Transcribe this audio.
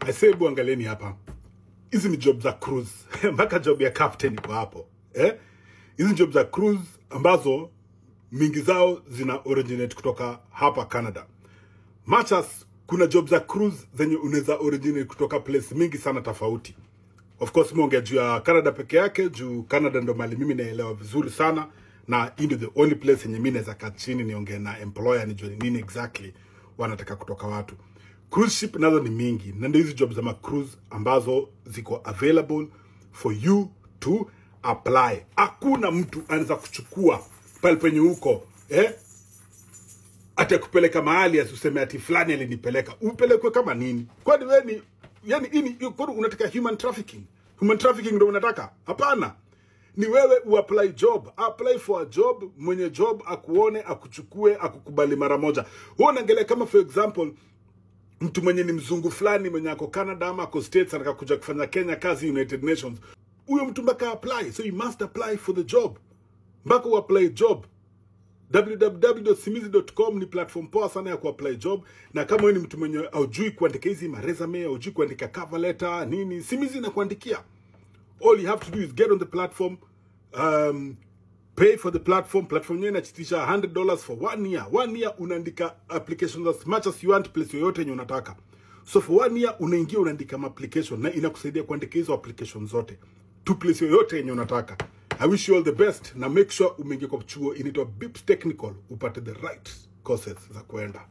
I say buangaleni hapa. Hizi ni job za cruise. Mpaka job ya captain iko hapo. Hizi job za cruise ambazo mingi zao zina originate kutoka hapa Canada. Much as kuna job za cruise zenye unaweza originate kutoka place mingi sana tofauti. Of course monge juu ya Canada peke yake, juu Canada ndo mali mimi naelewa vizuri sana, na ndio the only place yenye mimi naweza kaa chini niongee na employer nijue nini exactly wanataka kutoka watu. Cruise ship nazo ni mingi, na ndio hizi jobs za cruise ambazo ziko available for you to apply. Hakuna mtu anaweza kuchukua pale penye huko atakupeleka mahali aseme ati fulani alinipeleka. Upelekwe kama nini? Kwani wewe ni yani unataka human trafficking? Human trafficking ndio unataka? Hapana. Ni wewe uapply job. Apply for a job, mwenye job akuone, akuchukue, akukubali mara moja. Wewe unaangalia kama for example mtu mwenye ni mzungu fulani mwenye ako Canada ama ako States anataka kuja kufanya Kenya kazi United Nations. Huyo mtu mpaka apply. So you must apply for the job. Mpaka uapply job. www.simizi.com ni platform poa sana ya kuapply job. Na kama wewe ni mtu mwenye haujui kuandika hizi resume, haujui kuandika cover letter, nini, Simizi inakuandikia. All you have to do is get on the platform, pay for the platform. Platform yenyewe inachitisha $100 for 1 year. 1 year unaandika applications as much as you want, place yoyote yenye unataka. So for 1 year unaingia unaandika application na inakusaidia kuandika hizo applications zote to place yoyote yenye unataka. I wish you all the best, na make sure umeingia kwa chuo inaitwa BIPS Technical upate the right courses za kuenda.